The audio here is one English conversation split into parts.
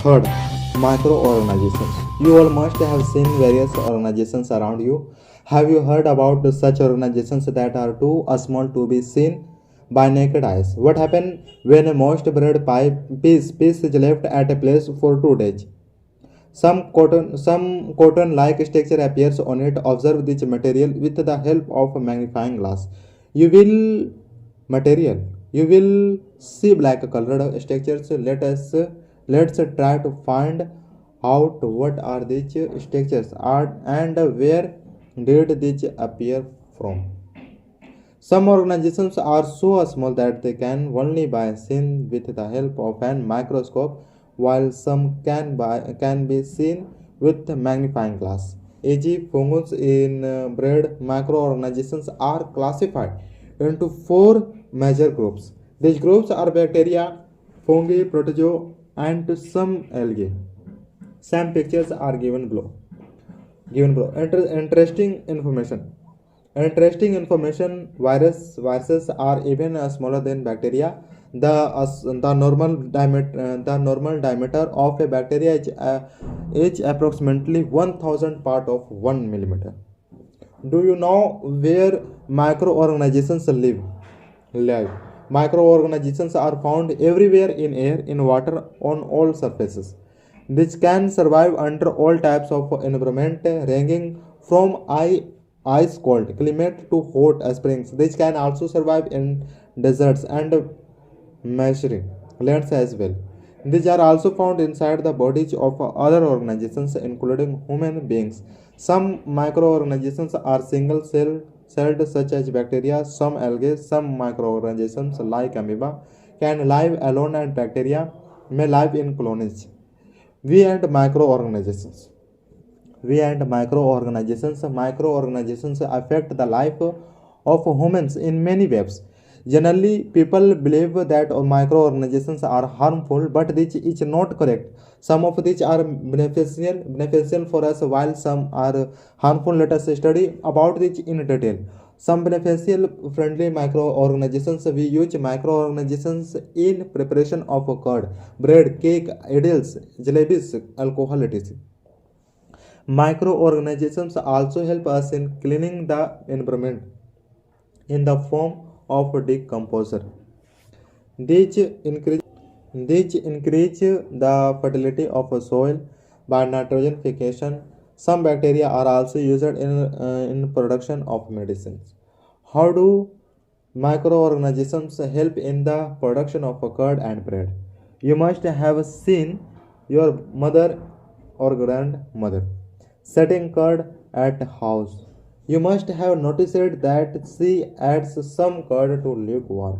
Third, microorganizations. You all must have seen various organizations around you. Have you heard about such organizations that are too small to be seen by naked eyes? What happens when a moist bread piece is left at a place for 2 days? Some cotton-like structure appears on it. Observe this material with the help of a magnifying glass. You will material. You will see black colored structures. Let's try to find out what are these structures are and where did these appear from. Some organizations are so small that they can only be seen with the help of an microscope, while some can be seen with a magnifying glass. E.g., fungus in bread microorganisms are classified into four major groups. These groups are bacteria, fungi, protozoa, and some algae. Some pictures are given below. Interesting information. Interesting information. Viruses are even smaller than bacteria. The normal diameter of a bacteria is approximately 1,000 part of 1 millimeter. Do you know where microorganisms live? Microorganisms are found everywhere in air, in water, on all surfaces. These can survive under all types of environment, ranging from ice cold climate to hot springs. These can also survive in deserts and measuring lands as well. These are also found inside the bodies of other organizations, including human beings. Some microorganisms are single celled, such as bacteria, some algae, some microorganisms, like amoeba, can live alone, and bacteria may live in colonies. We and microorganizations. We and microorganizations affect the life of humans in many ways. Generally, people believe that microorganisms are harmful, but this is not correct. Some of these are beneficial for us, while some are harmful. Let us study about this in detail. Some beneficial friendly microorganisms. We use microorganisms in preparation of curd, bread, cake, ideals, jalebis, alcohol, etc. Microorganisms also help us in cleaning the environment in the form of decomposer. These increase, these increase the fertility of soil by nitrogen fixation. Some bacteria are also used in production of medicines. How do microorganisms help in the production of curd and bread? You must have seen your mother or grandmother setting curd at house. You must have noticed that she adds some curd to lukewarm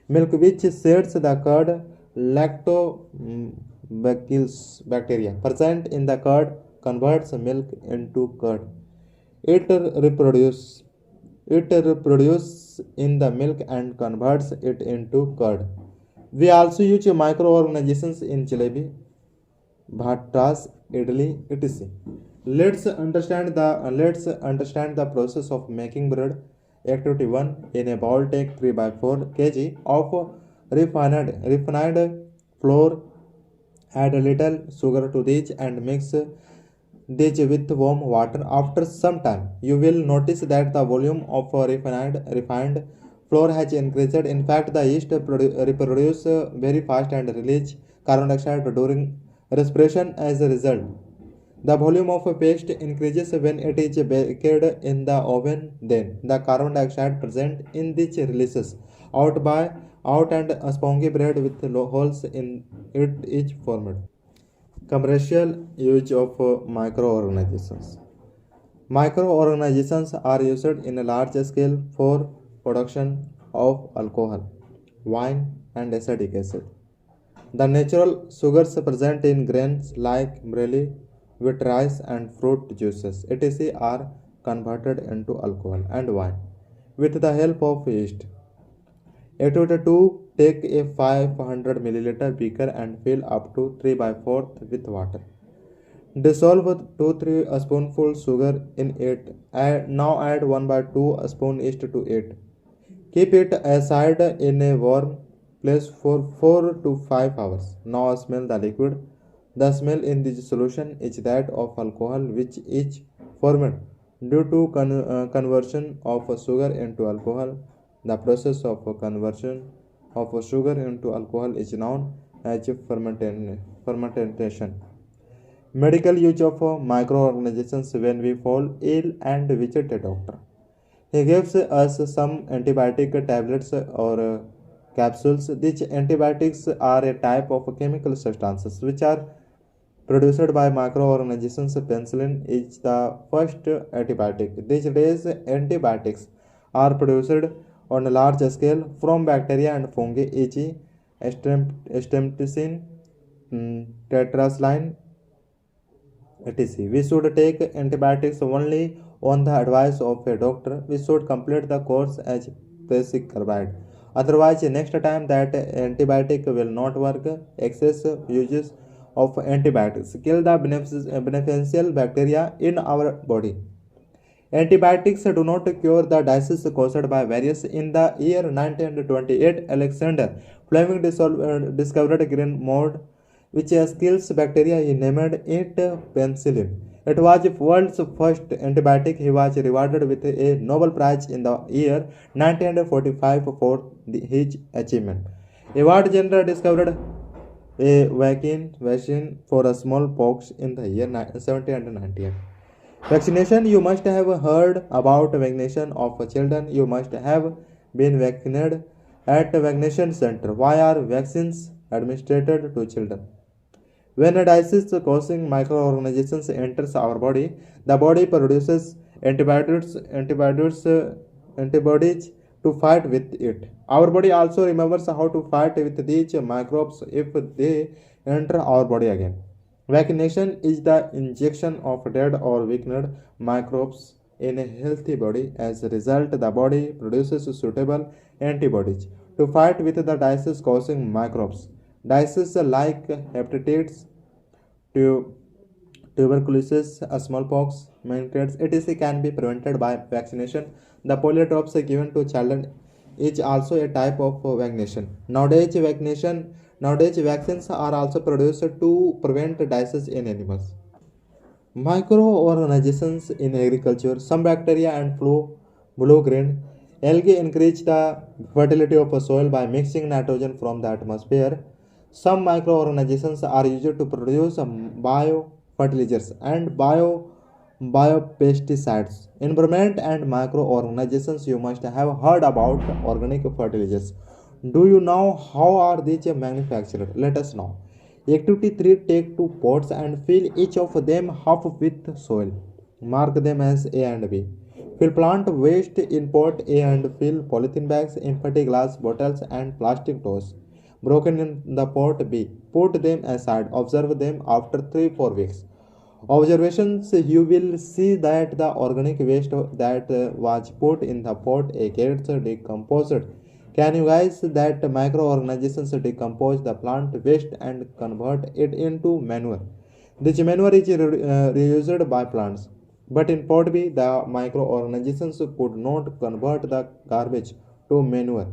milk, which sets the curd. Lactobacillus bacteria present in the curd converts milk into curd. It reproduces in the milk and converts it into curd. We also use microorganisms in jalebi, bhattas, idli, etc. Let's understand the process of making bread. Activity 1. In a bowl, take 3 by 4 kg of refined flour. Add a little sugar to this and mix this with warm water. After some time, you will notice that the volume of refined flour has increased. In fact, the yeast reproduce very fast and release carbon dioxide during respiration. As a result, the volume of a paste increases when it is baked in the oven. Then the carbon dioxide present in this releases out and a spongy bread with holes in it is formed. Commercial use of microorganizations. Microorganizations are used in a large scale for production of alcohol, wine, and acetic acid. The natural sugars present in grains like barley, wheat, rice, and fruit juices, etc., are converted into alcohol and wine with the help of yeast. Activity 2. Take a 500 milliliter beaker and fill up to 3 by 4 with water. Dissolve 2-3 spoonfuls sugar in it. Now add 1 by 2 spoon yeast to it. Keep it aside in a warm place for 4 to 5 hours. Now smell the liquid. The smell in this solution is that of alcohol, which is formed due to conversion of sugar into alcohol. The process of conversion of sugar into alcohol is known as fermentation. Medical use of microorganisms when we fall ill and visit a doctor. He gives us some antibiotic tablets or capsules. These antibiotics are a type of chemical substances which are produced by microorganisms. Penicillin is the first antibiotic. These days, antibiotics are produced on a large scale from bacteria and fungi, e.g., streptomycin, tetracycline, etc. We should take antibiotics only on the advice of a doctor. We should complete the course as prescribed. Otherwise, next time that antibiotic will not work. Excessive uses of antibiotics kill the beneficial bacteria in our body. Antibiotics do not cure the disease caused by virus. In the year 1928, Alexander Fleming discovered green mold, which kills bacteria. He named it penicillin. It was the world's first antibiotic. He was rewarded with a Nobel Prize in the year 1945 for his achievement. Edward Jenner discovered a vaccine for a smallpox in the year 1798. Vaccination. You must have heard about vaccination of children. You must have been vaccinated at a vaccination center. Why are vaccines administered to children? When a disease causing microorganisms enters our body, the body produces antibodies to fight with it. Our body also remembers how to fight with these microbes if they enter our body again. Vaccination is the injection of dead or weakened microbes in a healthy body. As a result, the body produces suitable antibodies to fight with the disease causing microbes. Diseases like hepatitis, tuberculosis, smallpox, meningitis, etc. can be prevented by vaccination. The polio drops given to children is also a type of vaccination. Nowadays, vaccines are also produced to prevent disease in animals. Microorganisms in agriculture. Some bacteria and blue-green algae increase the fertility of a soil by mixing nitrogen from the atmosphere. Some microorganisms are used to produce biofertilizers and biopesticides. Environment and microorganisms. You must have heard about organic fertilizers. Do you know how are these manufactured? Let us know. Activity 3. Take two pots and fill each of them half with soil. Mark them as A and B. Fill plant waste in pot A and fill polythene bags, empty glass bottles and plastic toys broken in the pot B. Put them aside. Observe them after 3-4 weeks. Observations. You will see that the organic waste that was put in the pot A gets decomposed. Can you guys that microorganisms decompose the plant waste and convert it into manure? This manure is reused by plants. But in pot B, the microorganisms could not convert the garbage to manure.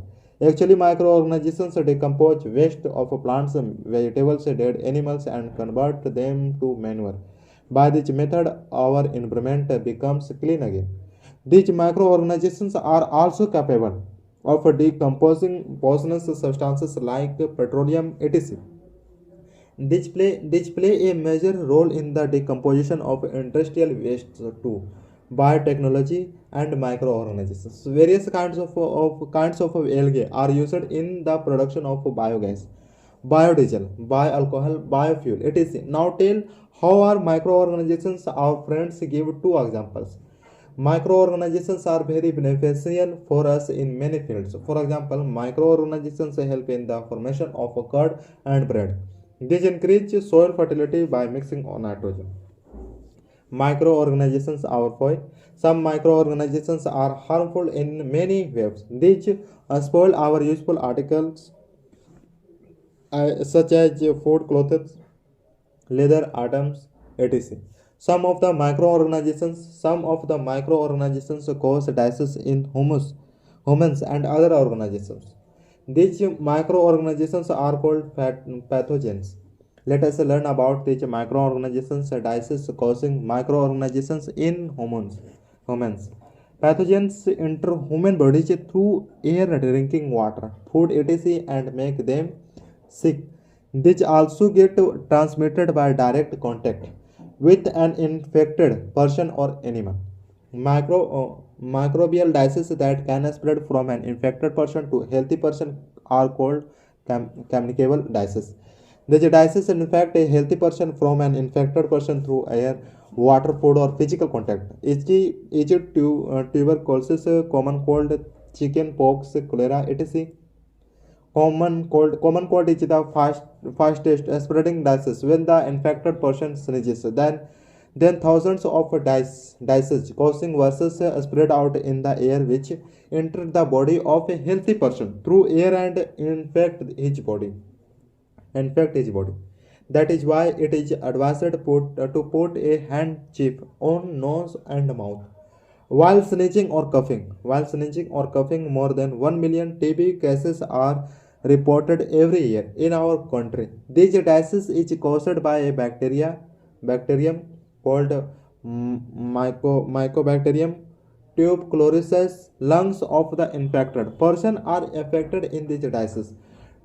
Actually, microorganisms decompose waste of plants, vegetables, dead animals and convert them to manure. By this method, our environment becomes clean again. These microorganisms are also capable of decomposing poisonous substances like petroleum, etc. These play a major role in the decomposition of industrial waste too. Biotechnology and microorganisms. Various kinds of algae are used in the production of biogas, biodiesel, bioalcohol, biofuel, etc. Now tell how are microorganisms our friends. Give two examples. Microorganisms are very beneficial for us in many fields. For example, microorganisms help in the formation of curd and bread. These increase soil fertility by mixing on nitrogen. Microorganisms are foil. Some microorganisms are harmful in many ways. These spoil our useful articles such as food, clothes, leather, atoms, etc. Some of the microorganisms cause disease in humans and other organisms. These microorganisms are called pathogens. Let us learn about these microorganisms, disease causing microorganisms in humans. Humans. Pathogens enter human bodies through air, drinking water, food, etc., and make them sick. These also get transmitted by direct contact with an infected person or animal. Microbial diseases that can spread from an infected person to healthy person are called communicable diseases. These diseases infect a healthy person from an infected person through air, water, food, or physical contact. Tuberculosis, common cold, chicken pox, cholera, etc. Common cold is the fastest spreading disease. When the infected person sneezes, then thousands of diseases causing viruses spread out in the air, which enter the body of a healthy person through air and infect his body. That is why it is advised to put a handkerchief on nose and mouth while sneezing or coughing. More than 1 million TB cases are reported every year in our country. This disease is caused by a bacterium called Mycobacterium tuberculosis. Lungs of the infected person are affected in this disease.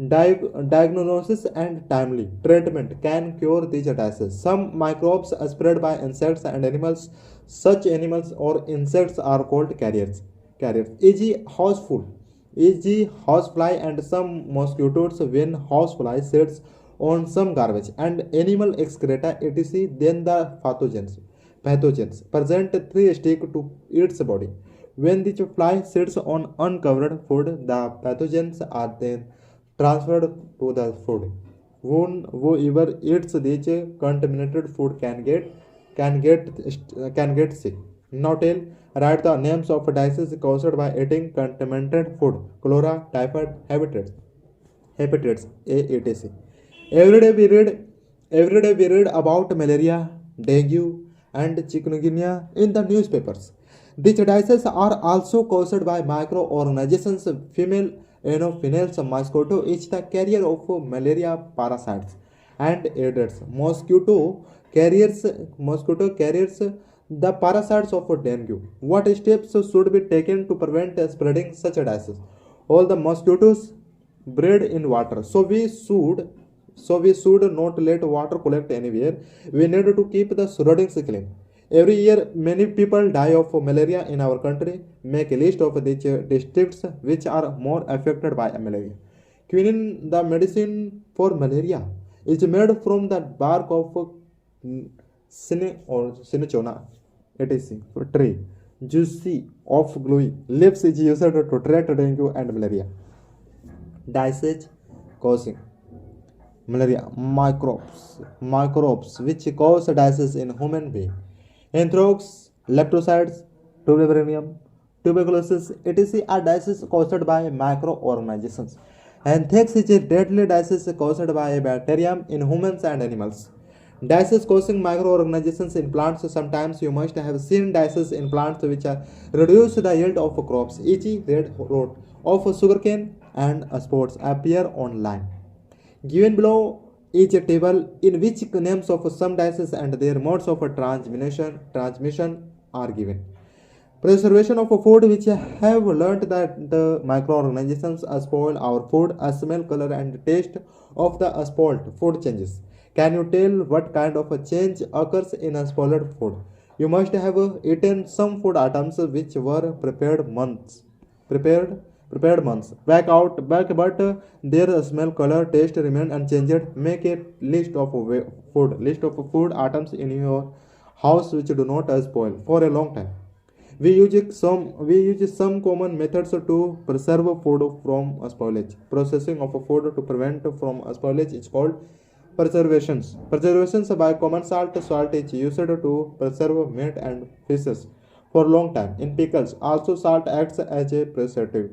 Diagnosis and timely treatment can cure these diseases. Some microbes are spread by insects and animals. Such animals or insects are called carriers. E.g. Housefly and some mosquitoes. When housefly sits on some garbage and animal excreta etc., then the pathogens present three stick to its body. When the fly sits on uncovered food, the pathogens are then transferred to the food. Whoever eats this contaminated food can get sick. Now write the names of diseases caused by eating contaminated food: cholera, typhoid, hepatitis A, etc. Every day we read about malaria, dengue, and chikungunya in the newspapers. These diseases are also caused by microorganisms. Female Anopheles mosquito is the carrier of malaria parasites and Aedes mosquito carriers the parasites of dengue. What steps should be taken to prevent spreading such diseases? All the mosquitoes breed in water, so we should not let water collect anywhere. We need to keep the surroundings clean. Every year, many people die of malaria in our country. Make a list of the districts which are more affected by malaria. Quinine, the medicine for malaria, is made from the bark of Cinchona, etc. tree. Juice of gluey leaves is used to treat dengue and malaria. Disease causing malaria microbes which cause disease in human being: anthrax, leptospirosis, tuberculosis, etc. are diseases caused by microorganisms. Anthrax is a deadly disease caused by a bacterium in humans and animals. Disease causing microorganisms in plants. Sometimes you must have seen diseases in plants which are reduce the yield of crops, e.g. red rot of sugarcane and spots appear on line. Given below is a table in which names of some diseases and their modes of transmission are given. Preservation of food, which have learnt that the microorganisms spoil our food. A smell, color, and taste of the spoiled food changes. Can you tell what kind of a change occurs in a spoiled food? You must have eaten some food items which were prepared months back, but their smell, color, taste remain unchanged. Make a list of food items in your house which do not spoil for a long time. We use some common methods to preserve food from spoilage. Processing of food to prevent from spoilage is called preservations. Preservations by common salt. Salt is used to preserve meat and fishes for long time. In pickles, also salt acts as a preservative.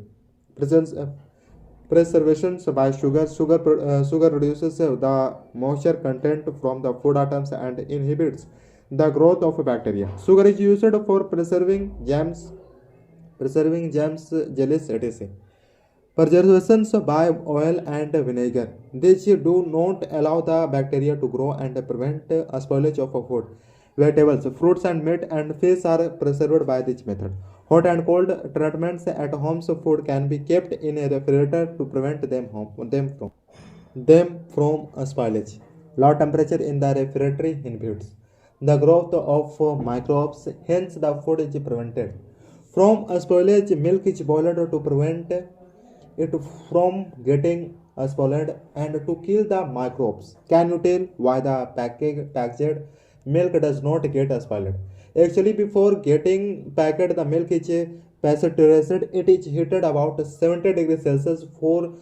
Preservations by sugar. Sugar reduces the moisture content from the food items and inhibits the growth of bacteria. Sugar is used for preserving jams, jellies, etc. Preservations by oil and vinegar. These do not allow the bacteria to grow and prevent spoilage of food. Vegetables, fruits and meat and fish are preserved by this method. Hot and cold treatments at home, so food can be kept in a refrigerator to prevent them from spoilage. Low temperature in the refrigerator inhibits the growth of microbes, hence the food is prevented. From spoilage, milk is boiled to prevent it from getting spoiled and to kill the microbes. Can you tell why the packaged milk does not get spoiled? Actually, before getting packed, the milk is pasteurized. It is heated about 70 degrees Celsius for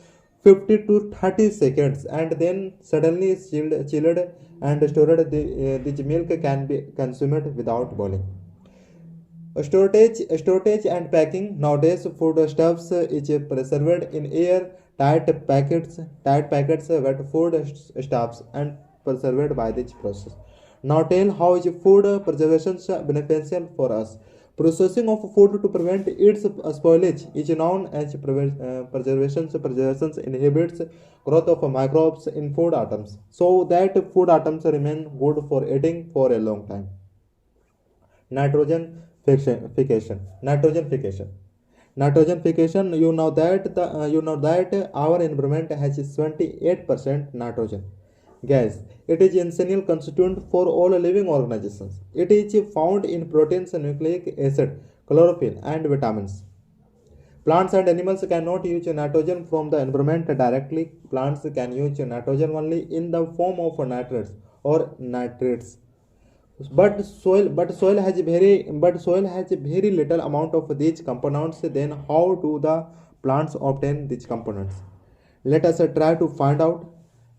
50 to 30 seconds and then suddenly chilled and stored. This milk can be consumed without boiling. Storage and packing. Nowadays, foodstuffs is preserved in air tight packets, wet foodstuffs and preserved by this process. Now tell how is food preservation beneficial for us. Processing of food to prevent its spoilage is known as preservation. Preservation inhibits growth of microbes in food items, so that food items remain good for eating for a long time. Nitrogen fixation. You know that our environment has 78% nitrogen gas. It is essential constituent for all living organisms. It is found in proteins, nucleic acid, chlorophyll and vitamins. Plants and animals cannot use nitrogen from the environment directly. Plants can use nitrogen only in the form of nitrates or nitrates. But soil has very little amount of these components. Then how do the plants obtain these components? Let us try to find out.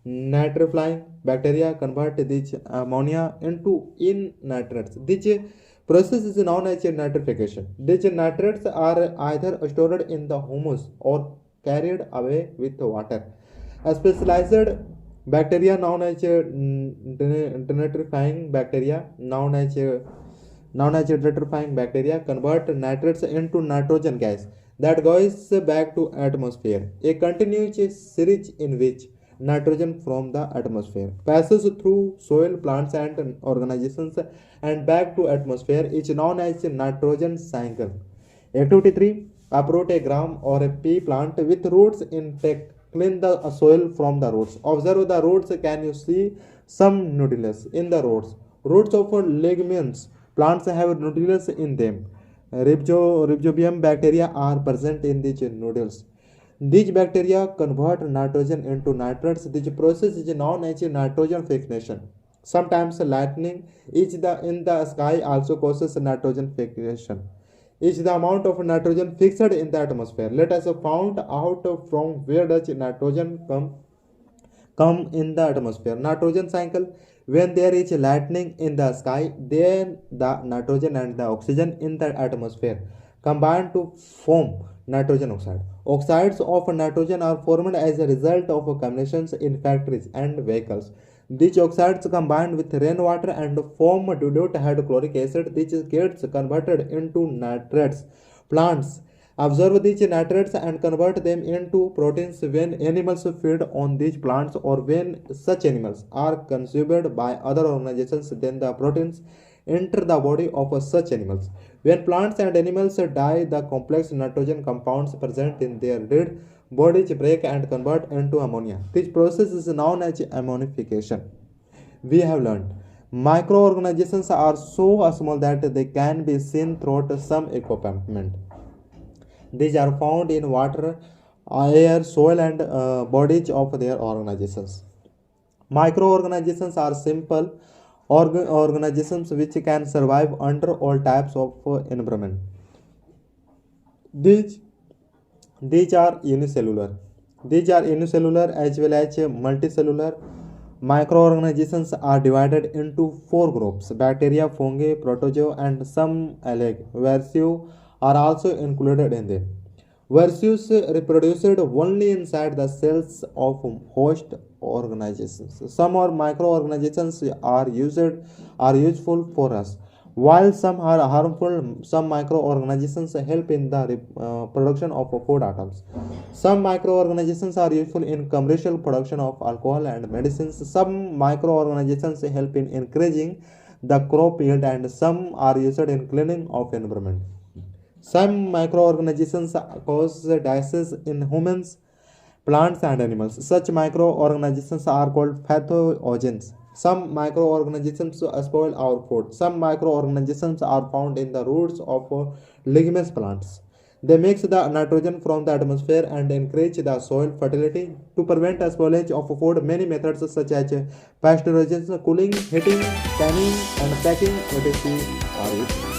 Nitrifying bacteria convert this ammonia into in nitrates. This process is known as nitrification. These nitrates are either stored in the humus or carried away with water. A specialized bacteria known as denitrifying bacteria convert nitrates into nitrogen gas that goes back to atmosphere. A continuous series in which nitrogen from the atmosphere passes through soil, plants and organizations and back to atmosphere is known as nitrogen cycle. Activity 3. Uproot a gram or a pea plant with roots intact. Clean the soil from the roots. Observe the roots. Can you see some nodules in the roots? Roots of leguminous plants have nodules in them. Rhizobium bacteria are present in these nodules. These bacteria convert nitrogen into nitrates. This process is known as nitrogen fixation. Sometimes lightning in the sky also causes nitrogen fixation. Is the amount of nitrogen fixed in the atmosphere. Let us find out from where does nitrogen come in the atmosphere. Nitrogen cycle. When there is lightning in the sky, then the nitrogen and the oxygen in the atmosphere combine to form nitrogen oxide. Oxides of nitrogen are formed as a result of combinations in factories and vehicles. These oxides combine with rainwater and form dilute hydrochloric acid. This gets converted into nitrates. Plants absorb these nitrates and convert them into proteins when animals feed on these plants or when such animals are consumed by other organizations. Then the proteins enter the body of such animals. When plants and animals die, the complex nitrogen compounds present in their dead bodies break and convert into ammonia. This process is known as ammonification. We have learned microorganisms are so small that they can be seen through some equipment. These are found in water, air, soil, and bodies of their organizations. Microorganisms are simple organisms which can survive under all types of environment. These these are unicellular. These are unicellular as well as multicellular. Microorganisms are divided into four groups: bacteria, fungi, protozoa, and some algae. Viruses are also included in them. Viruses reproduced only inside the cells of host organizations. Some or microorganisms are useful for us, While some are harmful, some microorganisms help in the production of food items. Some microorganisms are useful in commercial production of alcohol and medicines. Some microorganisms help in increasing the crop yield, and some are used in cleaning of environment. Some microorganisms cause diseases in humans, plants, and animals. Such microorganisms are called pathogens. Some microorganisms spoil our food. Some microorganisms are found in the roots of leguminous plants. They mix the nitrogen from the atmosphere and increase the soil fertility. To prevent spoilage of food, many methods such as pasteurization, cooling, heating, canning, and packing, etc. are used.